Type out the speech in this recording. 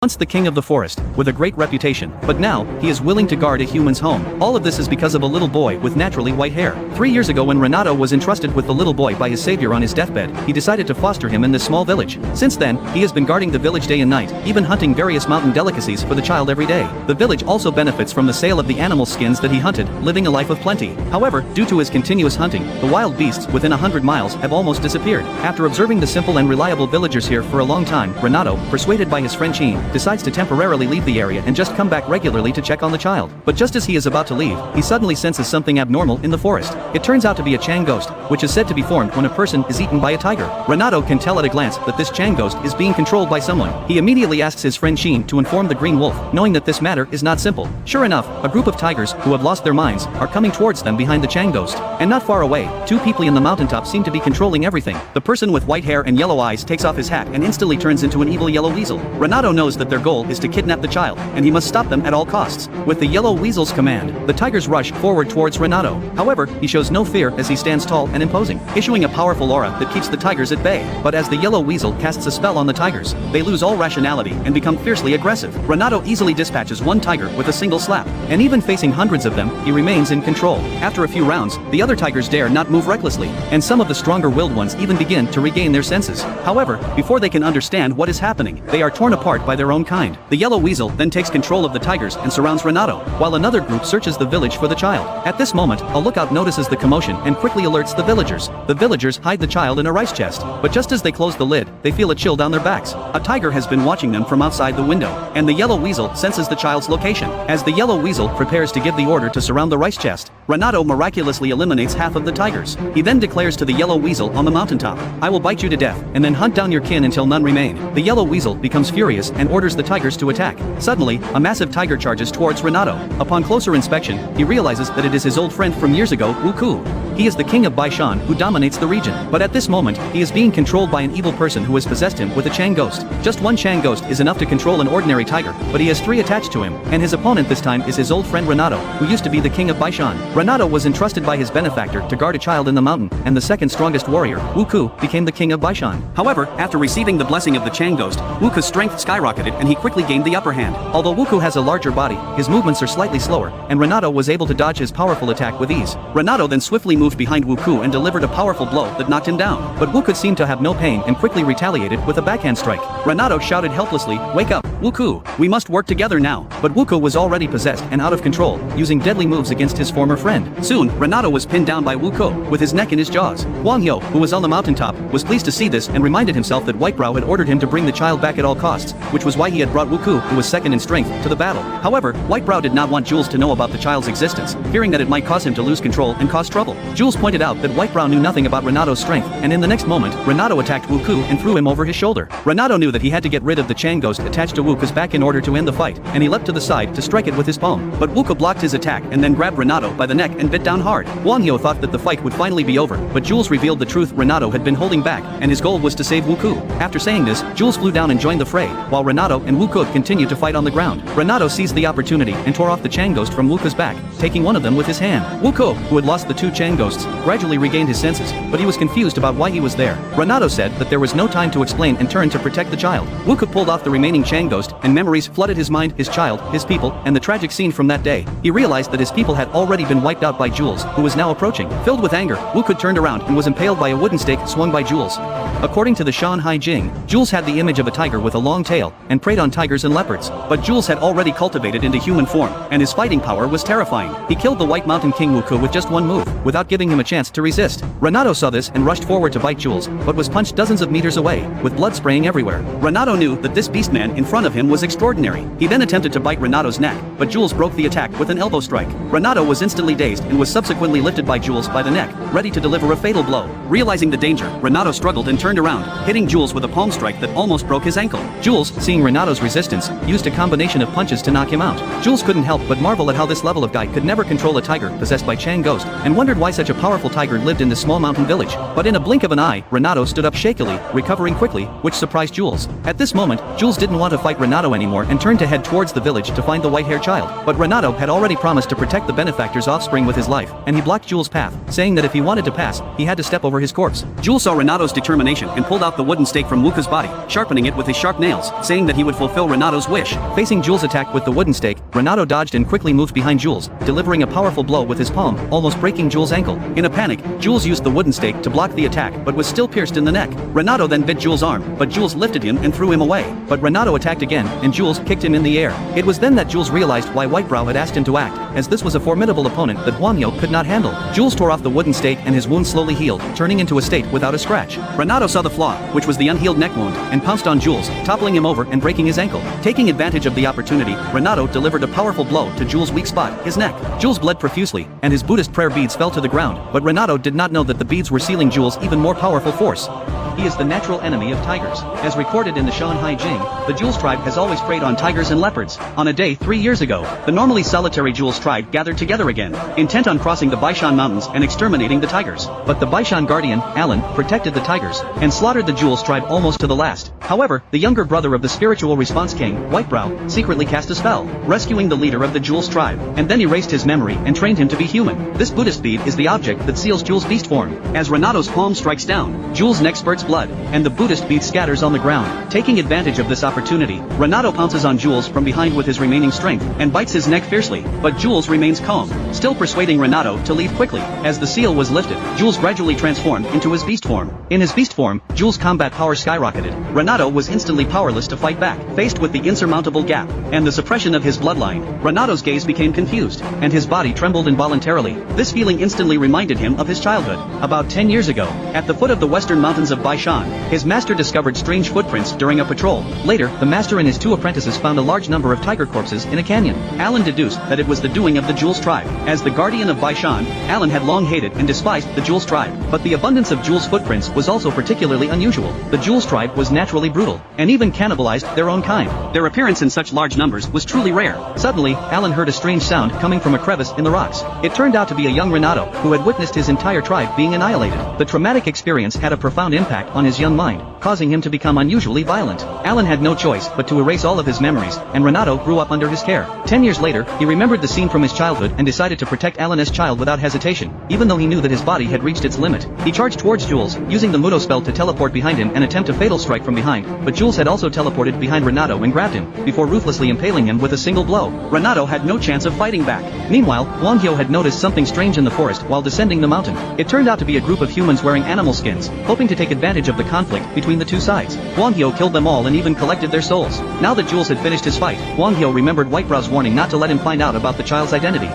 once the king of the forest, with a great reputation, but now, he is willing to guard a human's home. All of this is because of a little boy with naturally white hair. 3 years ago when Renato was entrusted with the little boy by his savior on his deathbed, he decided to foster him in this small village. Since then, he has been guarding the village day and night, even hunting various mountain delicacies for the child every day. The village also benefits from the sale of the animal skins that he hunted, living a life of plenty. However, due to his continuous hunting, the wild beasts within 100 miles have almost disappeared. After observing the simple and reliable villagers here for a long time, Renato, persuaded by his friend Sheen, decides to temporarily leave the area and just come back regularly to check on the child. But just as he is about to leave, he suddenly senses something abnormal in the forest. It turns out to be a Chang ghost, which is said to be formed when a person is eaten by a tiger. Renato can tell at a glance that this Chang ghost is being controlled by someone. He immediately asks his friend Sheen to inform the Green Wolf, knowing that this matter is not simple. Sure enough, a group of tigers, who have lost their minds, are coming towards them behind the Chang ghost. And not far away, two people in the mountaintop seem to be controlling everything. The person with white hair and yellow eyes takes off his hat and instantly turns into an evil yellow weasel. Renato knows that their goal is to kidnap the child, and he must stop them at all costs. With the yellow weasel's command, the tigers rush forward towards Renato. However, he shows no fear as he stands tall and imposing, issuing a powerful aura that keeps the tigers at bay. But as the yellow weasel casts a spell on the tigers, they lose all rationality and become fiercely aggressive. Renato easily dispatches one tiger with a single slap, and even facing hundreds of them, he remains in control. After a few rounds, the other tigers dare not move recklessly, and some of the stronger-willed ones even begin to regain their senses. However, before they can understand what is happening, they are torn apart by their own kind. The yellow weasel then takes control of the tigers and surrounds Renato, while another group searches the village for the child. At this moment, a lookout notices the commotion and quickly alerts the villagers. The villagers hide the child in a rice chest, but just as they close the lid, they feel a chill down their backs. A tiger has been watching them from outside the window, and the yellow weasel senses the child's location. As the yellow weasel prepares to give the order to surround the rice chest, Renato miraculously eliminates half of the tigers. He then declares to the yellow weasel on the mountaintop, "I will bite you to death, and then hunt down your kin until none remain." The yellow weasel becomes furious and orders the tigers to attack. Suddenly, a massive tiger charges towards Renato. Upon closer inspection, he realizes that it is his old friend from years ago, Wu Ku. He is the king of Baishan who dominates the region. But at this moment, he is being controlled by an evil person who has possessed him with a Chang ghost. Just one Chang ghost is enough to control an ordinary tiger, but he has 3 attached to him, and his opponent this time is his old friend Renato, who used to be the king of Baishan. Renato was entrusted by his benefactor to guard a child in the mountain, and the second strongest warrior, Wu Ku, became the king of Baishan. However, after receiving the blessing of the Chang ghost, Wu Ku's strength skyrocketed and he quickly gained the upper hand. Although Wu Ku has a larger body, his movements are slightly slower, and Renato was able to dodge his powerful attack with ease. Renato then swiftly moved behind Wu Ku and delivered a powerful blow that knocked him down. But Wu Ku seemed to have no pain and quickly retaliated with a backhand strike. Renato shouted helplessly, "Wake up, Wu Ku! We must work together now." But Wu Ku was already possessed and out of control, using deadly moves against his former friend. Soon, Renato was pinned down by Wu Ku, with his neck in his jaws. Wang Hyo, who was on the mountaintop, was pleased to see this and reminded himself that Whitebrow had ordered him to bring the child back at all costs, which was why he had brought Wu Ku, who was second in strength, to the battle. However, Whitebrow did not want Jules to know about the child's existence, fearing that it might cause him to lose control and cause trouble. Jules pointed out that Whitebrow knew nothing about Renato's strength, and in the next moment, Renato attacked Wu Ku and threw him over his shoulder. Renato knew that he had to get rid of the Chang ghost attached to Wu Ku's back in order to end the fight, and he leapt to the side to strike it with his palm. But Wu Ku blocked his attack and then grabbed Renato by the neck and bit down hard. Wang Hyo thought that the fight would finally be over, but Jules revealed the truth. Renato had been holding back, and his goal was to save Wu Ku. After saying this, Jules flew down and joined the fray, while Renato and Wu Ku continued to fight on the ground. Renato seized the opportunity and tore off the Chang ghost from Wu Ku's back, taking one of them with his hand. Wu Ku, who had lost the 2 Chang ghosts, gradually regained his senses, but he was confused about why he was there. Renato said that there was no time to explain and turned to protect the child. Wu Ku pulled off the remaining Chang ghost, and memories flooded his mind, his child, his people, and the tragic scene from that day. He realized that his people had already been wiped out by Jules, who was now approaching. Filled with anger, Wu Ku turned around and was impaled by a wooden stake swung by Jules. According to the Shanhai Jing, Jules had the image of a tiger with a long tail, and preyed on tigers and leopards. But Jules had already cultivated into human form, and his fighting power was terrifying. He killed the White Mountain King Wu Ku with just one move, without giving him a chance to resist. Renato saw this and rushed forward to bite Jules, but was punched dozens of meters away, with blood spraying everywhere. Renato knew that this beastman in front of him was extraordinary. He then attempted to bite Renato's neck, but Jules broke the attack with an elbow strike. Renato was instantly dazed and was subsequently lifted by Jules by the neck, ready to deliver a fatal blow. Realizing the danger, Renato struggled and turned around, hitting Jules with a palm strike that almost broke his ankle. Jules, seeing Renato's resistance, used a combination of punches to knock him out. Jules couldn't help but marvel at how this level of guy could never control a tiger possessed by Chang ghost, and wondered why such such a powerful tiger lived in this small mountain village. But in a blink of an eye, Renato stood up shakily, recovering quickly, which surprised Jules. At this moment, Jules didn't want to fight Renato anymore and turned to head towards the village to find the white-haired child. But Renato had already promised to protect the benefactor's offspring with his life, and he blocked Jules' path, saying that if he wanted to pass, he had to step over his corpse. Jules saw Renato's determination and pulled out the wooden stake from Wuka's body, sharpening it with his sharp nails, saying that he would fulfill Renato's wish. Facing Jules' attack with the wooden stake, Renato dodged and quickly moved behind Jules, delivering a powerful blow with his palm, almost breaking Jules' ankle. In a panic, Jules used the wooden stake to block the attack but was still pierced in the neck. Renato then bit Jules' arm, but Jules lifted him and threw him away. But Renato attacked again, and Jules kicked him in the air. It was then that Jules realized why Whitebrow had asked him to act, as this was a formidable opponent that Huangyo could not handle. Jules tore off the wooden stake and his wound slowly healed, turning into a state without a scratch. Renato saw the flaw, which was the unhealed neck wound, and pounced on Jules, toppling him over and breaking his ankle. Taking advantage of the opportunity, Renato delivered a powerful blow to Jules' weak spot, his neck. Jules bled profusely, and his Buddhist prayer beads fell to the ground, but Renato did not know that the beads were sealing Jules' even more powerful force. He is the natural enemy of tigers. As recorded in the Shanhai Jing, the Jules tribe has always preyed on tigers and leopards. On a day 3 years ago, the normally solitary Jules tribe gathered together again, intent on crossing the Baishan Mountains and exterminating the tigers. But the Baishan guardian, Alan, protected the tigers, and slaughtered the Jules tribe almost to the last. However, the younger brother of the spiritual response king, Whitebrow, secretly cast a spell, rescuing the leader of the Jules tribe, and then erased his memory and trained him to be human. This Buddhist bead is the object that seals Jules' beast form. As Renato's palm strikes down, Jules' neck spurts blood, and the Buddhist bead scatters on the ground. Taking advantage of this opportunity, Renato pounces on Jules from behind with his remaining strength, and bites his neck fiercely, but Jules remains calm, still persuading Renato to leave quickly. As the seal was lifted, Jules gradually transformed into his beast form. In his beast form, Jules' combat power skyrocketed. Renato was instantly powerless to fight back. Faced with the insurmountable gap, and the suppression of his bloodline, Renato's gaze became confused, and his body trembled involuntarily. This feeling instantly reminded him of his childhood. About 10 years ago, at the foot of the western mountains of Baishan, his master discovered strange footprints during a patrol. Later, the master and his 2 apprentices found a large number of tiger corpses in a canyon. Alan deduced that it was the doing of the Jules tribe. As the guardian of Baishan, Alan had long hated and despised the Jules tribe. But the abundance of Jules footprints was also particularly unusual. The Jules tribe was naturally brutal, and even cannibalized their own kind. Their appearance in such large numbers was truly rare. Suddenly, Alan heard a strange sound coming from a crevice in the rocks. It turned out to be a young Renato, who had witnessed his entire tribe being annihilated. The traumatic experience had a profound impact on his young mind, causing him to become unusually violent. Alan had no choice but to erase all of his memories, and Renato grew up under his care. 10 years later, he remembered the scene from his childhood and decided to protect Alan's child without hesitation, even though he knew that his body had reached its limit. He charged towards Jules, using the Mudo spell to teleport behind him and attempt a fatal strike from behind, but Jules had also teleported behind Renato and grabbed him, before ruthlessly impaling him with a single blow. Renato had no chance of fighting back. Meanwhile, Huangyo had noticed something strange in the forest while descending the mountain. It turned out to be a group of humans wearing animal skins, hoping to take advantage of the conflict between the two sides. Huangyo killed them all and even collected their souls. Now that Jules had finished his fight, Huangyo remembered Whitebrow's warning not to let him find out about the child's identity.